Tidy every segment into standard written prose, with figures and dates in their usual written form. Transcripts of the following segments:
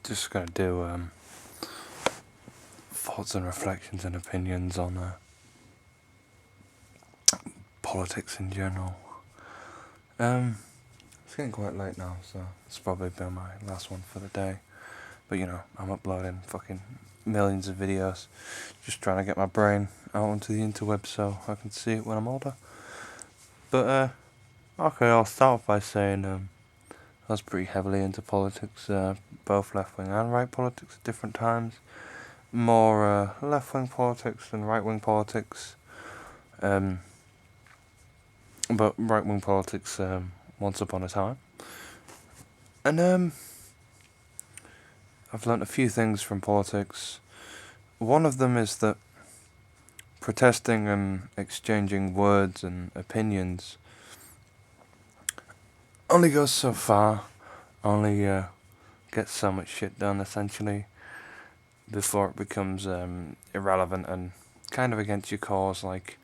Just gonna do thoughts and reflections and opinions on politics in general. It's getting quite late now, so it's probably been my last one for the day. But I'm uploading fucking millions of videos, just trying to get my brain out onto the interweb so I can see it when I'm older. But okay, I'll start off by saying I was pretty heavily into politics, both left-wing and right politics at different times. More left-wing politics than right-wing politics. But right-wing politics once upon a time. And I've learnt a few things from politics. One of them is that protesting and exchanging words and opinions only goes so far, only gets so much shit done essentially, before it becomes irrelevant and kind of against your cause. Like,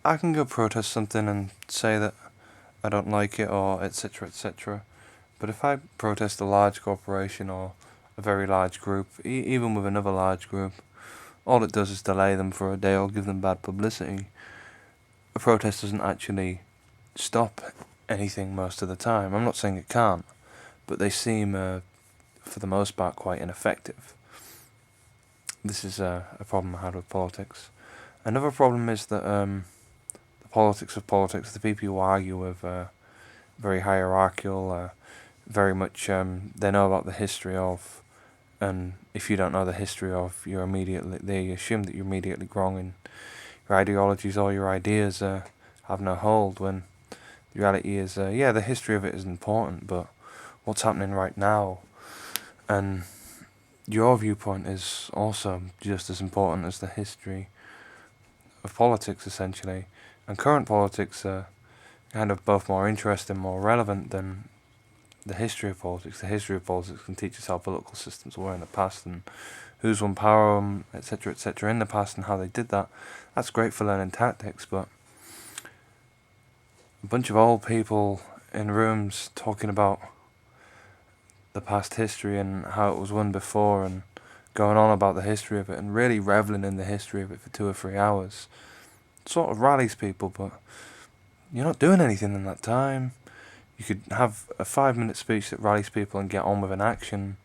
I can go protest something and say that I don't like it or etc etc, but if I protest a large corporation or a very large group, even with another large group, all it does is delay them for a day or give them bad publicity. A protest doesn't actually stop anything most of the time. I'm not saying it can't, but they seem, for the most part, quite ineffective. This is a problem I had with politics. Another problem is that the politics of politics, the people who argue with very hierarchical, very much they know about the history of, and if you don't know the history of, they assume that you're immediately wrong and your ideologies or your ideas have no hold, when the reality is, the history of it is important, but what's happening right now and your viewpoint is also just as important as the history of politics, essentially. And current politics are kind of both more interesting, more relevant than the history of politics. The history of politics can teach us how political systems were in the past and who's won power, etc., etc., in the past and how they did that. That's great for learning tactics, but a bunch of old people in rooms talking about the past history and how it was won before and going on about the history of it and really reveling in the history of it for 2 or 3 hours sort of rallies people, but you're not doing anything in that time. You could have a 5-minute speech that rallies people and get on with an action,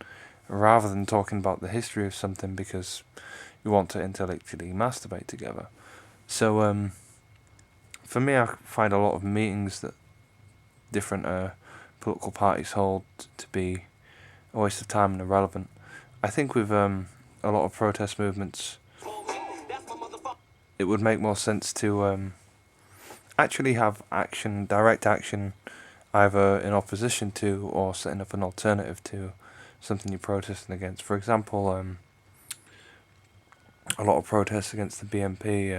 rather than talking about the history of something because you want to intellectually masturbate together. So for me, I find a lot of meetings that different political parties hold to be a waste of time and irrelevant. I think with a lot of protest movements, it would make more sense to actually have action, direct action, either in opposition to or setting up an alternative to something you're protesting against. For example, a lot of protests against the BNP,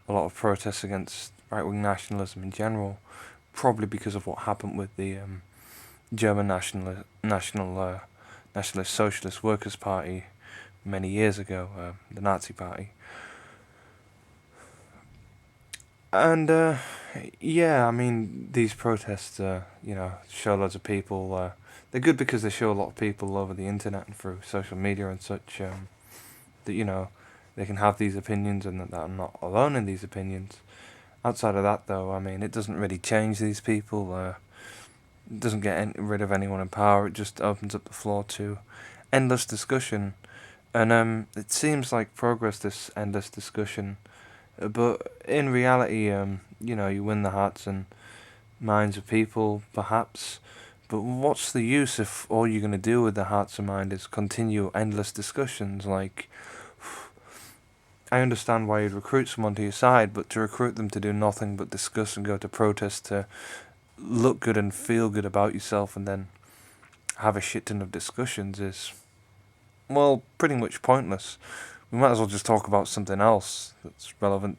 a lot of protests against right-wing nationalism in general, probably because of what happened with the German Nationalist Socialist Workers' Party many years ago, the Nazi Party. And I mean, these protests, show loads of people. They're good because they show a lot of people over the internet and through social media and such that they can have these opinions and that I'm not alone in these opinions. Outside of that, though, I mean, it doesn't really change these people. It doesn't get rid of anyone in power. It just opens up the floor to endless discussion, and it seems like progress, this endless discussion. But in reality, you win the hearts and minds of people, perhaps. But what's the use if all you're going to do with the hearts and mind is continue endless discussions? Like, I understand why you'd recruit someone to your side, but to recruit them to do nothing but discuss and go to protest to look good and feel good about yourself and then have a shit ton of discussions is, well, pretty much pointless. We might as well just talk about something else that's relevant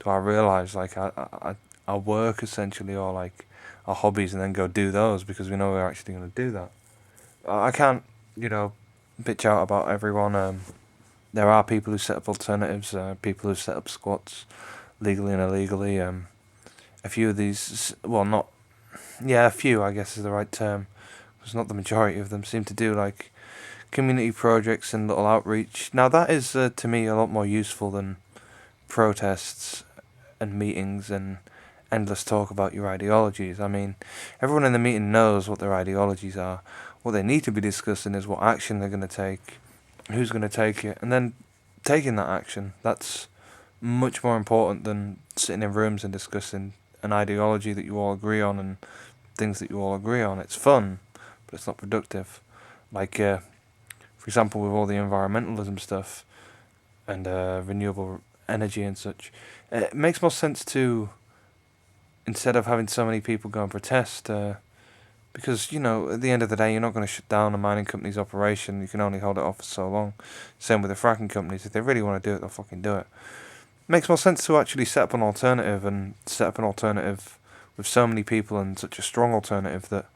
to our real lives, like our work, essentially, or like our hobbies, and then go do those because we know we're actually going to do that. I can't, bitch out about everyone. There are people who set up alternatives, people who set up squats, legally and illegally. A few of these, well, not, yeah, a few, I guess is the right term, because not the majority of them seem to do like community projects and little outreach. Now that is to me a lot more useful than protests and meetings and endless talk about your ideologies. I mean, everyone in the meeting knows what their ideologies are. What they need to be discussing is what action they're going to take, who's going to take it, and then taking that action. That's much more important than sitting in rooms and discussing an ideology that you all agree on and things that you all agree on. It's fun, but it's not productive. Like, for example, with all the environmentalism stuff and renewable energy and such, it makes more sense to, instead of having so many people go and protest, because, at the end of the day, you're not going to shut down a mining company's operation. You can only hold it off for so long. Same with the fracking companies. If they really want to do it, they'll fucking do it. Makes more sense to actually set up an alternative, and set up an alternative with so many people and such a strong alternative that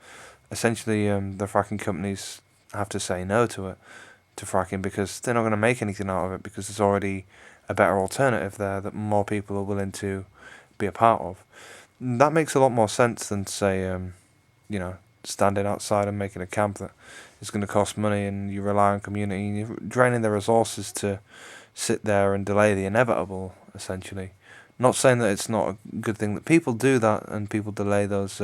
essentially the fracking companies have to say no to fracking, because they're not going to make anything out of it, because there's already a better alternative there that more people are willing to be a part of. That makes a lot more sense than, say, standing outside and making a camp that is going to cost money, and you rely on community, and you're draining their resources to sit there and delay the inevitable, essentially. Not saying that it's not a good thing that people do that and people delay those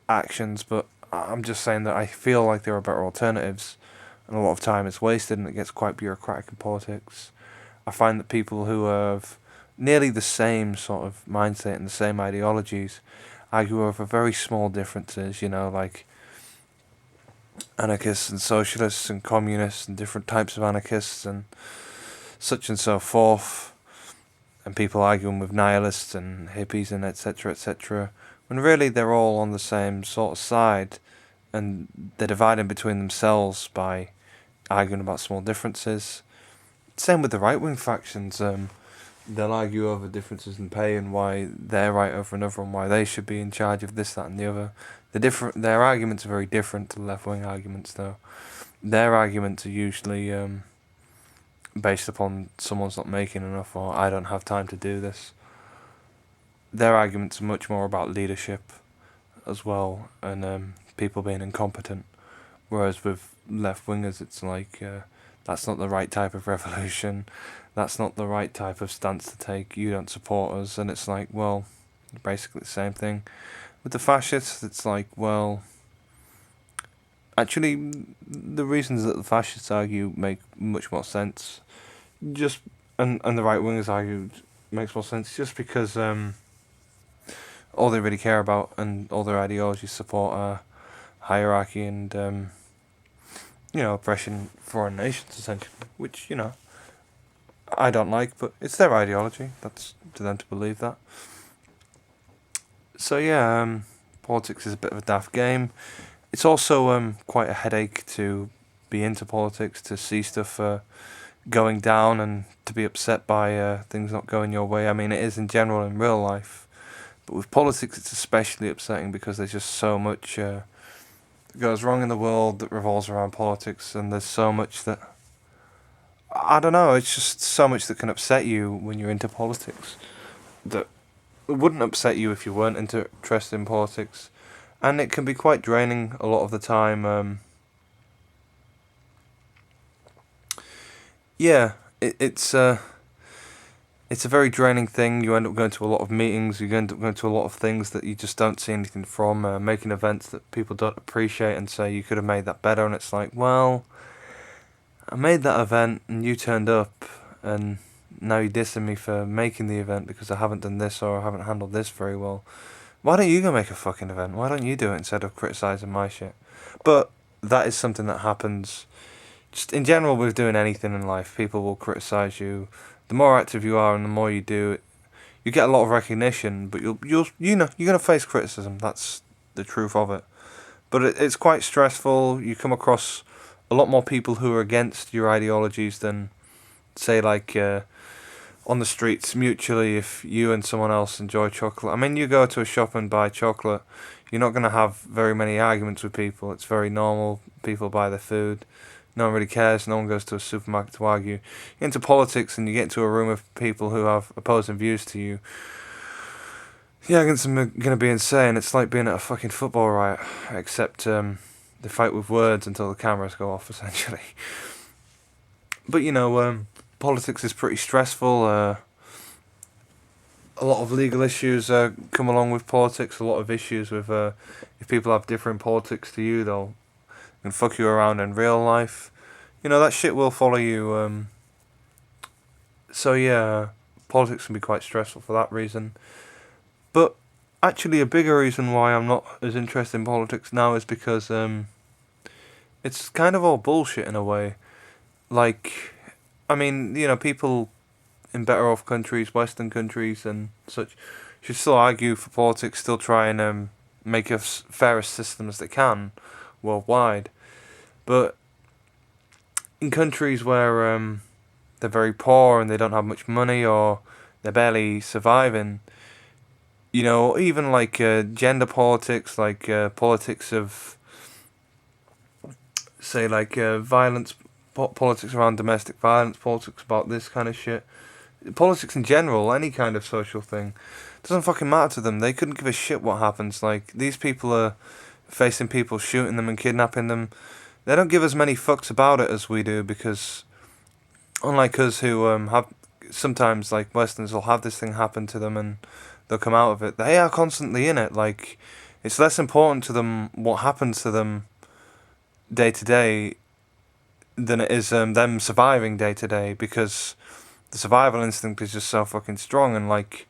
actions, but I'm just saying that I feel like there are better alternatives, and a lot of time is wasted, and it gets quite bureaucratic in politics. I find that people who have nearly the same sort of mindset and the same ideologies argue over very small differences, like anarchists and socialists and communists and different types of anarchists and such and so forth, and people arguing with nihilists and hippies and etc., when really they're all on the same sort of side, and they're dividing between themselves by arguing about small differences. Same with the right-wing factions. They'll argue over differences in pay and why they're right over another, and why they should be in charge of this, that and the other. Their arguments are very different to the left-wing arguments, though. Their arguments are usually based upon someone's not making enough, or I don't have time to do this. Their arguments are much more about leadership as well, and people being incompetent. Whereas with left-wingers, it's like, that's not the right type of revolution, that's not the right type of stance to take, you don't support us, and it's like, well, basically the same thing. With the fascists, it's like, well, actually, the reasons that the fascists argue make much more sense, and the right-wingers argue makes more sense, just because all they really care about and all their ideologies support are hierarchy and oppression foreign nations, essentially, which, I don't like, but it's their ideology. That's to them to believe that. So yeah, politics is a bit of a daft game. It's also quite a headache to be into politics, to see stuff going down and to be upset by things not going your way. I mean, it is in general in real life, but with politics it's especially upsetting because there's just so much goes wrong in the world that revolves around politics, and there's so much that, I don't know, it's just so much that can upset you when you're into politics that wouldn't upset you if you weren't interested in politics, and it can be quite draining a lot of the time. It's a very draining thing. You end up going to a lot of meetings, you end up going to a lot of things that you just don't see anything from, making events that people don't appreciate and say you could have made that better, and it's like, well, I made that event and you turned up, and now you're dissing me for making the event because I haven't done this or I haven't handled this very well. Why don't you go make a fucking event? Why don't you do it instead of criticising my shit? But that is something that happens just in general with doing anything in life. People will criticise you. The more active you are and the more you do, you get a lot of recognition, but you're gonna face criticism. That's the truth of it. But it's quite stressful. You come across a lot more people who are against your ideologies than, say, like on the streets mutually. If you and someone else enjoy chocolate, I mean, you go to a shop and buy chocolate, you're not gonna have very many arguments with people. It's very normal. People buy their food. No one really cares. No one goes to a supermarket to argue. You get into politics and you get into a room of people who have opposing views to you. Yeah, I guess I'm gonna be insane. It's like being at a fucking football riot, except they fight with words until the cameras go off, essentially. But politics is pretty stressful. A lot of legal issues come along with politics. A lot of issues with if people have different politics to you, they'll can fuck you around in real life. That shit will follow you. So yeah, politics can be quite stressful for that reason. But actually, a bigger reason why I'm not as interested in politics now is because it's kind of all bullshit in a way. Like, I mean, people in better off countries, Western countries, and such should still argue for politics, still try and make us fairest system as they can worldwide. But in countries where they're very poor and they don't have much money or they're barely surviving, even like gender politics, like politics of, say, like violence, politics around domestic violence, politics about this kind of shit, politics in general, any kind of social thing, doesn't fucking matter to them. They couldn't give a shit what happens. Like, these people are facing people shooting them and kidnapping them. They don't give as many fucks about it as we do, because unlike us who have sometimes, like, Westerns will have this thing happen to them and they'll come out of it. They are constantly in it. Like, it's less important to them what happens to them day to day than it is them surviving day to day, because the survival instinct is just so fucking strong. And like,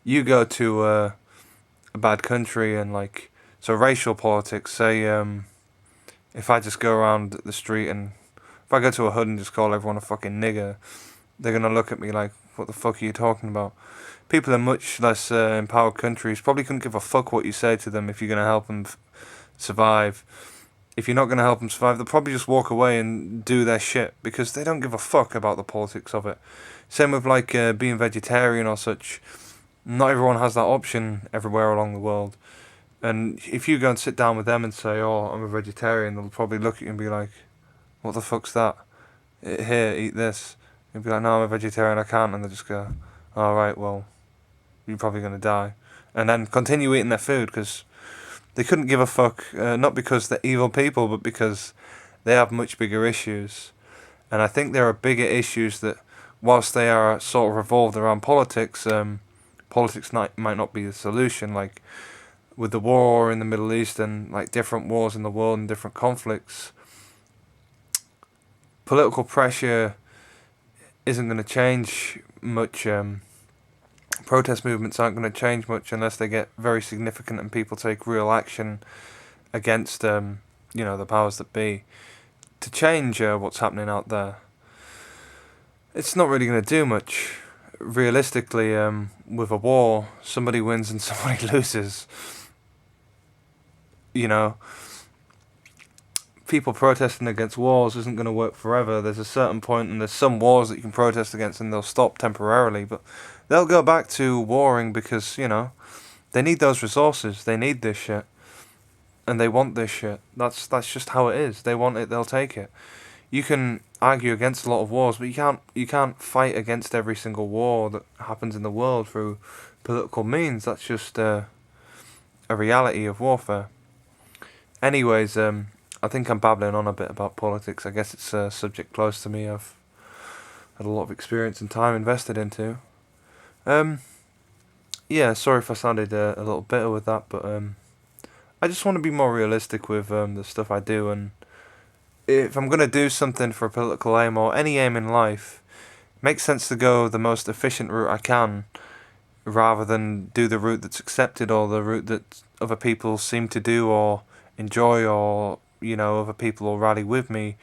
you go to a bad country and like, so racial politics, say if I just go around the street and if I go to a hood and just call everyone a fucking nigger, they're gonna look at me like, what the fuck are you talking about? People in much less empowered countries probably couldn't give a fuck what you say to them if you're gonna help them survive. If you're not gonna help them survive, they'll probably just walk away and do their shit, because they don't give a fuck about the politics of it. Same with like being vegetarian or such. Not everyone has that option everywhere along the world. And if you go and sit down with them and say, "Oh, I'm a vegetarian," they'll probably look at you and be like, "What the fuck's that? Here, eat this." You'll be like, "No, I'm a vegetarian, I can't." And they'll just go, "All right, well, you're probably gonna die," and then continue eating their food, because they couldn't give a fuck. Not because they're evil people, but because they have much bigger issues. And I think there are bigger issues that, whilst they are sort of revolved around politics, politics might not be the solution. Like with the war in the Middle East and like different wars in the world and different conflicts, political pressure isn't going to change much. Protest movements aren't going to change much unless they get very significant and people take real action against the powers that be to change what's happening out there. It's not really going to do much. Realistically, with a war, somebody wins and somebody loses. People protesting against wars isn't going to work forever. There's a certain point, and there's some wars that you can protest against and they'll stop temporarily, but they'll go back to warring because, they need those resources. They need this shit. And they want this shit. That's just how it is. They want it, they'll take it. You can argue against a lot of wars, but you can't fight against every single war that happens in the world through political means. That's just a reality of warfare. Anyways, I think I'm babbling on a bit about politics. I guess it's a subject close to me. I've had a lot of experience and time invested into. Yeah, sorry if I sounded a little bitter with that, but I just want to be more realistic with the stuff I do, and if I'm going to do something for a political aim or any aim in life, it makes sense to go the most efficient route I can, rather than do the route that's accepted or the route that other people seem to do or enjoy, or other people will rally with me.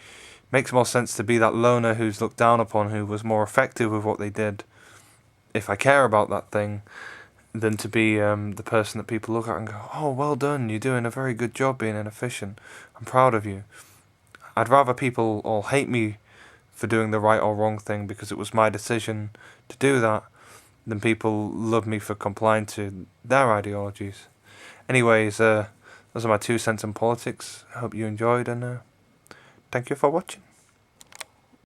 Makes more sense to be that loner who's looked down upon, who was more effective with what they did, if I care about that thing, than to be the person that people look at and go, "Oh, well done, you're doing a very good job being inefficient. I'm proud of you." I'd rather people all hate me for doing the right or wrong thing because it was my decision to do that, than people love me for complying to their ideologies. Anyways, those are my 2 cents on politics. I hope you enjoyed, and thank you for watching.